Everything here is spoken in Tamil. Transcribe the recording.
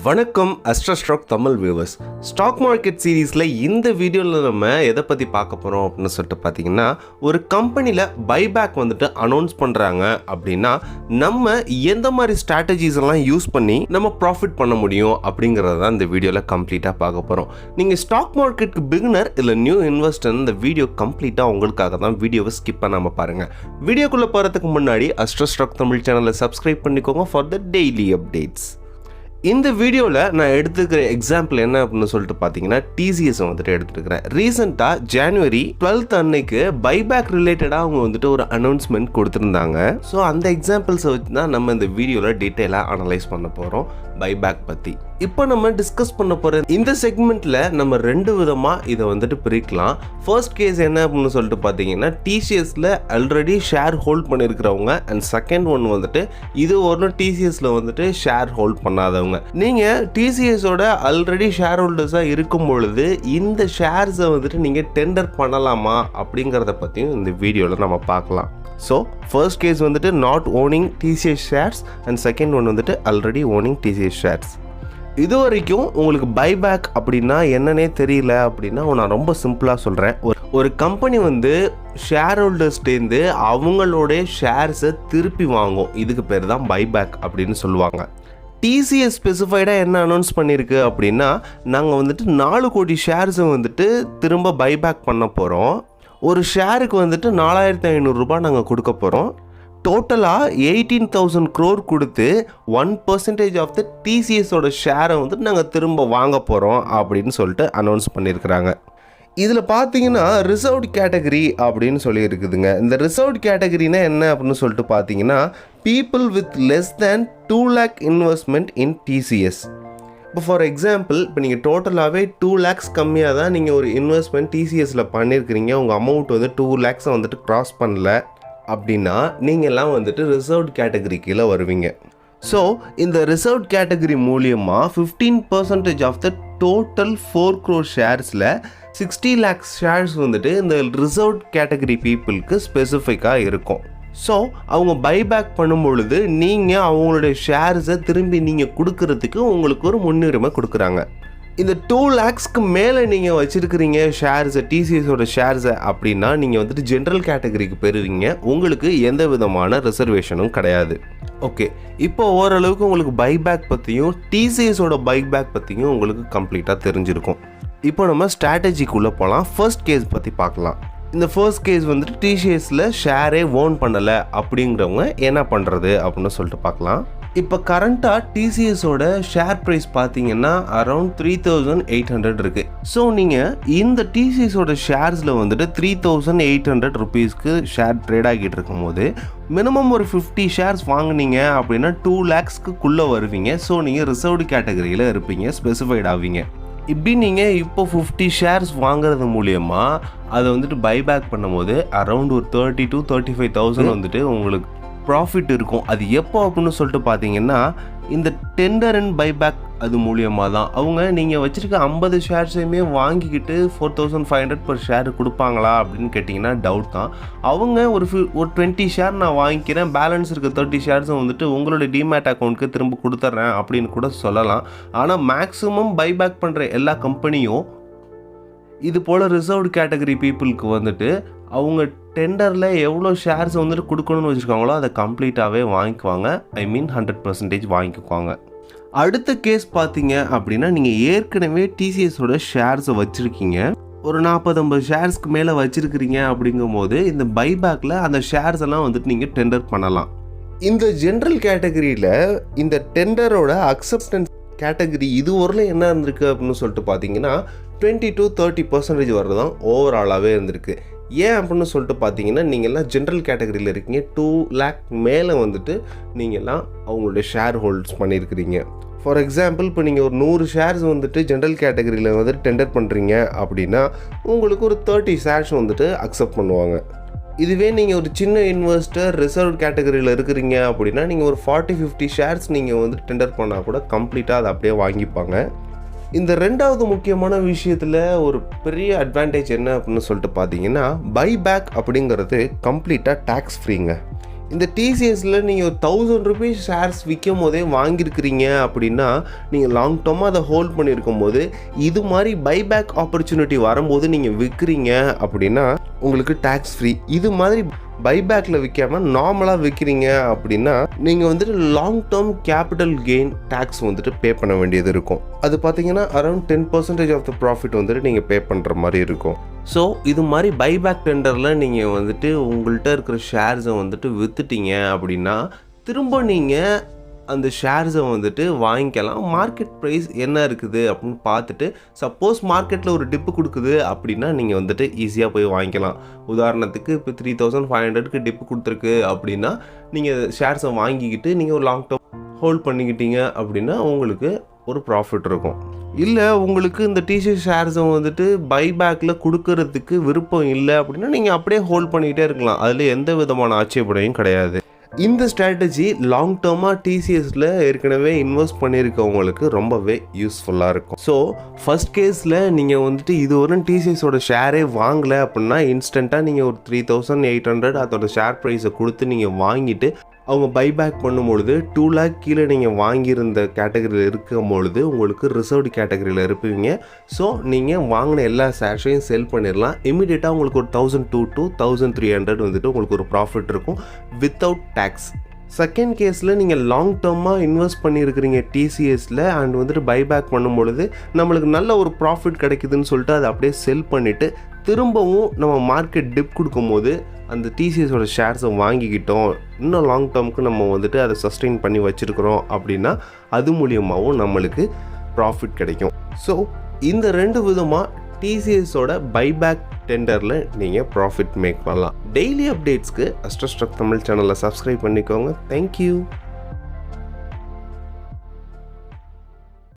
வணக்கம் Astra stock Tamil viewers. Stock market சீரீஸில் இந்த வீடியோவில் நம்ம எதை பற்றி பார்க்க போகிறோம் அப்படின்னு சொல்லிட்டு பார்த்தீங்கன்னா, ஒரு கம்பெனியில் பைபேக் வந்துட்டு அனௌன்ஸ் பண்ணுறாங்க அப்படின்னா நம்ம எந்த மாதிரி ஸ்ட்ராட்டஜிஸ் எல்லாம் யூஸ் பண்ணி நம்ம ப்ராஃபிட் பண்ண முடியும் அப்படிங்கிறத தான் இந்த வீடியோவில் கம்ப்ளீட்டாக பார்க்க போகிறோம். நீங்கள் ஸ்டாக் மார்க்கெட்டுக்கு பிகினர் இல்லை நியூ இன்வெஸ்டர் இந்த வீடியோ கம்ப்ளீட்டாக உங்களுக்காக தான். வீடியோவை ஸ்கிப் பண்ணாமல் பாருங்கள். வீடியோக்குள்ளே போகிறதுக்கு முன்னாடி அஸ்ட்ரா ஸ்டாக் தமிழ் சேனலை சப்ஸ்கிரைப் பண்ணிக்கோங்க ஃபார் த டெய்லி அப்டேட்ஸ். இந்த வீடியோவில் நான் எடுத்துக்கிற எக்ஸாம்பிள் என்ன அப்படின்னு சொல்லிட்டு பார்த்தீங்கன்னா, டிசிஎஸ் வந்துட்டு எடுத்துருக்கிறேன். ரீசெண்டாக ஜனவரி 12 அன்னைக்கு பைபேக் ரிலேட்டடாக அவங்க வந்துட்டு ஒரு அனௌன்ஸ்மெண்ட் கொடுத்துருந்தாங்க. ஸோ அந்த எக்ஸாம்பிள்ஸை வச்சு தான் நம்ம இந்த வீடியோவில் டீட்டெயிலாக அனலைஸ் பண்ண போகிறோம் பைபேக் பற்றி. இப்போ நம்ம டிஸ்கஸ் பண்ண போகிற இந்த செக்மெண்ட்டில் நம்ம ரெண்டு விதமாக இதை வந்துட்டு பிரிக்கலாம். ஃபர்ஸ்ட் கேஸ் என்ன அப்படின்னு சொல்லிட்டு பார்த்தீங்கன்னா, டிசிஎஸில் ஆல்ரெடி ஷேர் ஹோல்ட் பண்ணியிருக்கிறவங்க, அண்ட் செகண்ட் ஒன் வந்துட்டு இது ஒரு டிசிஎஸில் வந்துட்டு ஷேர் ஹோல்ட் பண்ணாதவங்க. நீங்கள் டிசிஎஸோட ஆல்ரெடி ஷேர் ஹோல்டர்ஸாக இருக்கும் பொழுது இந்த ஷேர்ஸை வந்துட்டு நீங்கள் டெண்டர் பண்ணலாமா அப்படிங்கிறத பற்றியும் இந்த வீடியோவில் நம்ம பார்க்கலாம். ஸோ ஃபர்ஸ்ட் கேஸ் வந்துட்டு not owning TCS shares, and second one வந்துட்டு ஆல்ரெடி ஓனிங் டிசிஎஸ் ஷேர்ஸ். இது வரைக்கும் உங்களுக்கு பைபேக் அப்படின்னா என்னன்னே தெரியல அப்படின்னா நான் ரொம்ப சிம்பிளாக சொல்கிறேன். ஒரு கம்பெனி வந்து ஷேர் ஹோல்டர்ஸ்டேருந்து அவங்களோட ஷேர்ஸை திருப்பி வாங்கும். இதுக்கு பேர் தான் பைபேக் அப்படின்னு சொல்லுவாங்க. டிசிஎஸ் ஸ்பெசிஃபைடாக என்ன அனௌன்ஸ் பண்ணியிருக்கு அப்படின்னா, நாங்கள் வந்துட்டு 4 கோடி ஷேர்ஸை வந்துட்டு திரும்ப பைபேக் பண்ண போகிறோம். ஒரு ஷேருக்கு வந்துட்டு 4500 ரூபாய் நாங்கள் கொடுக்க போகிறோம். டோட்டலாக 18,000 crore கொடுத்து 1% ஆஃப் த டிசிஎஸோட ஷேரை வந்துட்டு நாங்கள் திரும்ப வாங்க போகிறோம் அப்படின்னு சொல்லிட்டு அனௌன்ஸ் பண்ணியிருக்கிறாங்க. இதில் பார்த்தீங்கன்னா ரிசர்வ்ட் கேட்டகரி அப்படின்னு சொல்லி இருக்குதுங்க. இந்த ரிசர்வ்ட் கேட்டகரினா என்ன அப்படின்னு சொல்லிட்டு பார்த்தீங்கன்னா, people with less than 2 lakh investment in TCS. இப்போ ஃபார் எக்ஸாம்பிள், இப்போ நீங்கள் டோட்டலாகவே 2 lakhs கம்மியாக தான் நீங்கள் ஒரு இன்வெஸ்ட்மெண்ட் டிசிஎஸில் பண்ணியிருக்கிறீங்க, உங்கள் அமௌண்ட் வந்து 2 lakhs வந்துட்டு க்ராஸ் பண்ணல அப்படின்னா நீங்கள்லாம் வந்துட்டு ரிசர்வ்ட் கேட்டகரி கீழே வருவீங்க. ஸோ இந்த ரிசர்வ்ட் கேட்டகரி மூலியமாக 15% ஆஃப் த டோட்டல் 4 crore ஷேர்ஸில் 60 lakhs ஷேர்ஸ் வந்துட்டு இந்த ரிசர்வ்ட் கேட்டகரி பீப்புளுக்கு ஸ்பெசிஃபிக்காக இருக்கும். ஸோ அவங்க பைபேக் பண்ணும் பொழுது நீங்கள் அவங்களுடைய ஷேர்ஸை திரும்பி நீங்கள் கொடுக்கறதுக்கு உங்களுக்கு ஒரு முன்னுரிமை கொடுக்குறாங்க. இந்த 2 lakhsக்கு மேலே நீங்கள் வச்சுருக்கிறீங்க ஷேர்ஸை, டிசிஎஸோட ஷேர்ஸை அப்படின்னா நீங்கள் வந்துட்டு ஜென்ரல் கேட்டகரிக்கு பெறுவீங்க. உங்களுக்கு எந்த விதமான ரிசர்வேஷனும் கிடையாது. ஓகே, இப்போ ஓரளவுக்கு உங்களுக்கு பைபேக் பற்றியும் டிசிஎஸோட பைபேக் பற்றியும் உங்களுக்கு கம்ப்ளீட்டாக தெரிஞ்சிருக்கும். இப்போ நம்ம ஸ்ட்ராட்டஜிக்குள்ளே போகலாம். ஃபர்ஸ்ட் கேஸ் பற்றி பார்க்கலாம். இந்த ஃபர்ஸ்ட் கேஸ் வந்துட்டு டிசிஎஸில் ஷேரே ஓன் பண்ணலை அப்படிங்கிறவங்க என்ன பண்ணுறது அப்படின்னு சொல்லிட்டு பார்க்கலாம். இப்போ கரண்ட்டாக டிசிஎஸோட ஷேர் ப்ரைஸ் பார்த்தீங்கன்னா அரௌண்ட் 3,800 இருக்குது. ஸோ நீங்கள் இந்த டிசிஎஸோட ஷேர்ஸில் வந்துட்டு 3,800 rupeesக்கு ஷேர் ட்ரேட் ஆகிட்டு இருக்கும் போது மினிமம் ஒரு 50 ஷேர்ஸ் வாங்கினீங்க அப்படின்னா 2 lakhsக்குள்ளே வருவீங்க. ஸோ நீங்கள் ரிசர்வ்டு கேட்டகரியில் இருப்பீங்க, ஸ்பெசிஃபைட் ஆவீங்க. இப்படி நீங்கள் இப்போ 50 ஷேர்ஸ் வாங்குறது மூலயமா அதை வந்துட்டு பைபேக் பண்ணும்போது அரௌண்ட் ஒரு 30,000 to 35,000 வந்துட்டு உங்களுக்கு ப்ராஃபிட் இருக்கும். அது எப்போ அப்படின்னு சொல்லிட்டு பார்த்தீங்கன்னா, இந்த டெண்டர் அண்ட் பைபேக் அது மூலியமாக தான். அவங்க நீங்கள் வச்சுருக்க 50 ஷேர்ஸையுமே வாங்கிக்கிட்டு 4,500 per ஷேர் கொடுப்பாங்களா அப்படின்னு கேட்டிங்கன்னா டவுட் தான். அவங்க ஒரு 20 ஷேர் நான் வாங்கிக்கிறேன், பேலன்ஸ் இருக்க 30 ஷேர்ஸும் வந்துட்டு உங்களோட டிமேட் அக்கௌண்ட்டுக்கு திரும்ப கொடுத்துட்றேன் அப்படின்னு கூட சொல்லலாம். ஆனால் மேக்ஸிமம் பைபேக் பண்ணுற எல்லா கம்பெனியும் இது போல் ரிசர்வ்டு கேட்டகரி பீப்புளுக்கு வந்துட்டு அவங்க டெண்டரில் எவ்வளோ ஷேர்ஸ் வந்துட்டு கொடுக்கணும்னு வச்சுருக்காங்களோ அதை கம்ப்ளீட்டாகவே வாங்கிக்குவாங்க. ஐ மீன் 100% வாங்கிக்குவாங்க. அடுத்த கேஸ் பார்த்தீங்க அப்படின்னா, நீங்கள் ஏற்கனவே டிசிஎஸோட ஷேர்ஸை வச்சுருக்கீங்க, ஒரு 40-50 ஷேர்ஸ்க்கு மேலே வச்சுருக்கிறீங்க. அப்படிங்கும் போது இந்த பைபேக்கில் அந்த ஷேர்ஸ் எல்லாம் வந்துட்டு நீங்கள் டெண்டர் பண்ணலாம். இந்த ஜென்ரல் கேட்டகரியில் இந்த டெண்டரோட அக்செப்டன்ஸ் கேட்டகரி இது வரலாம் என்ன இருந்திருக்கு அப்படின்னு சொல்லிட்டு பார்த்தீங்கன்னா 20 to 30% வர்றது தான் ஓவராலாகவே இருந்திருக்கு. ஏன் அப்படின்னு சொல்லிட்டு பார்த்தீங்கன்னா, நீங்கள்லாம் ஜென்ரல் கேட்டகரியில் இருக்கீங்க, 2 lakh மேலே வந்துட்டு நீங்கள்லாம் அவங்களுடைய ஷேர் ஹோல்ட்ஸ் பண்ணியிருக்கிறீங்க. ஃபார் எக்ஸாம்பிள், இப்போ நீங்கள் ஒரு 100 ஷேர்ஸ் வந்துட்டு ஜென்ரல் கேட்டகரியில் வந்துட்டு டெண்டர் பண்ணுறீங்க அப்படின்னா உங்களுக்கு ஒரு 30 ஷேர்ஸ் வந்துட்டு அக்செப்ட் பண்ணுவாங்க. இதுவே நீங்கள் ஒரு சின்ன இன்வெஸ்டர் ரிசர்வ் கேட்டகரியில் இருக்கிறீங்க அப்படின்னா நீங்கள் ஒரு 40-50 ஷேர்ஸ் நீங்கள் வந்து டெண்டர் பண்ணால் கூட கம்ப்ளீட்டாக அதை அப்படியே வாங்கிப்பாங்க. இந்த ரெண்டாவது முக்கியமான விஷயத்தில் ஒரு பெரிய அட்வான்டேஜ் என்ன அப்படின்னு சொல்லிட்டு பார்த்தீங்கன்னா, பைபேக் அப்படிங்கிறது கம்ப்ளீட்டாக டேக்ஸ் ஃப்ரீங்க. இந்த டிசிஎஸில் நீங்கள் 1000 rupees ஷேர்ஸ் விற்கும் போதே வாங்கியிருக்கிறீங்க அப்படின்னா நீங்கள் லாங் டேர்மாக அதை ஹோல்ட் பண்ணியிருக்கும் போது இது மாதிரி பைபேக் ஆப்பர்ச்சுனிட்டி வரும்போது நீங்கள் விற்கிறீங்க அப்படின்னா உங்களுக்கு டேக்ஸ் ஃப்ரீ. இது மாதிரி பைபேக்கில் விற்காமல் நார்மலாக விற்கிறீங்க அப்படின்னா நீங்கள் வந்துட்டு long term capital gain tax வந்துட்டு பே பண்ண வேண்டியது இருக்கும். அது பார்த்தீங்கன்னா அரௌண்ட் 10% ஆஃப் த ப்ராஃபிட் வந்துட்டு நீங்கள் பே பண்ணுற மாதிரி இருக்கும். ஸோ இது மாதிரி பைபேக் டெண்டரில் நீங்கள் வந்துட்டு உங்கள்கிட்ட இருக்கிற ஷேர்ஸை வந்துட்டு விற்றுட்டீங்க அப்படின்னா திரும்ப நீங்கள் அந்த ஷேர்ஸை வந்துட்டு வாங்கிக்கலாம். மார்க்கெட் ப்ரைஸ் என்ன இருக்குது அப்படின்னு பார்த்துட்டு சப்போஸ் மார்க்கெட்டில் ஒரு டிப்பு கொடுக்குது அப்படின்னா நீங்கள் வந்துட்டு ஈஸியாக போய் வாங்கிக்கலாம். உதாரணத்துக்கு இப்போ 3500க்கு டிப்பு கொடுத்துருக்கு அப்படின்னா நீங்கள் ஷேர்ஸை வாங்கிக்கிட்டு நீங்கள் ஒரு லாங் டேர்ம் ஹோல்ட் பண்ணிக்கிட்டீங்க அப்படின்னா உங்களுக்கு ஒரு ப்ராஃபிட் இருக்கும். இல்லை உங்களுக்கு இந்த டிசிஎஸ் ஷேர்ஸை வந்துட்டு பைபேக்கில் கொடுக்கறதுக்கு விருப்பம் இல்லை அப்படின்னா நீங்கள் அப்படியே ஹோல்ட் பண்ணிக்கிட்டே இருக்கலாம். அதில் எந்த விதமான ஆட்சேபனையும் கிடையாது. இந்த ஸ்ட்ராட்டஜி லாங் டேர்மாக டிசிஎஸில் ஏற்கனவே இன்வெஸ்ட் பண்ணியிருக்கவங்களுக்கு ரொம்பவே யூஸ்ஃபுல்லாக இருக்கும். ஸோ ஃபர்ஸ்ட் கேஸில் நீங்கள் வந்துட்டு இதுவரை டிசிஎஸோட ஷேரே வாங்கலை அப்படின்னா இன்ஸ்டண்ட்டாக நீங்கள் ஒரு 3800 அதோட ஷேர் ப்ரைஸை கொடுத்து நீங்கள் வாங்கிட்டு அவங்க பைபேக் பண்ணும்பொழுது 2 lakh கீழே நீங்கள் வாங்கியிருந்த கேட்டகரியில் இருக்கும் பொழுது உங்களுக்கு ரிசர்வ்டு கேட்டகரியில் இருப்பீங்க. ஸோ நீங்கள் வாங்கின எல்லா ஷேர்ஸையும் செல் பண்ணிடலாம். இமீடியட்டாக உங்களுக்கு ஒரு 1200 to 1300 வந்துட்டு உங்களுக்கு ஒரு ப்ராஃபிட் இருக்கும் வித்தவுட் டேக்ஸ். செகண்ட் கேஸில் நீங்கள் லாங் டேர்மாக இன்வெஸ்ட் பண்ணியிருக்கிறீங்க டிசிஎஸில் அண்ட் வந்துட்டு பைபேக் பண்ணும்பொழுது நம்மளுக்கு நல்ல ஒரு ப்ராஃபிட் கிடைக்குதுன்னு சொல்லிட்டு அதை அப்படியே செல் பண்ணிவிட்டு திரும்பவும் நம்ம மார்க்கெட் டிப் கொடுக்கும்போது அந்த டிசிஎஸோட ஷேர்ஸை வாங்கிக்கிட்டோம், இன்னும் லாங் டேர்முக்கு நம்ம வந்துட்டு அதை சஸ்டெயின் பண்ணி வச்சுருக்கிறோம் அப்படின்னா அது மூலியமாகவும் நம்மளுக்கு ப்ராஃபிட் கிடைக்கும். ஸோ இந்த 2 விதமாக டிசிஎஸோட பைபேக் டெண்டரில் நீங்கள் ப்ராஃபிட் மேக் பண்ணலாம். டெய்லி அப்டேட்ஸ்க்கு அஸ்ட்ரா ஸ்டாக் தமிழ் சேனலை சப்ஸ்கிரைப் பண்ணிக்கோங்க. தேங்க்யூ.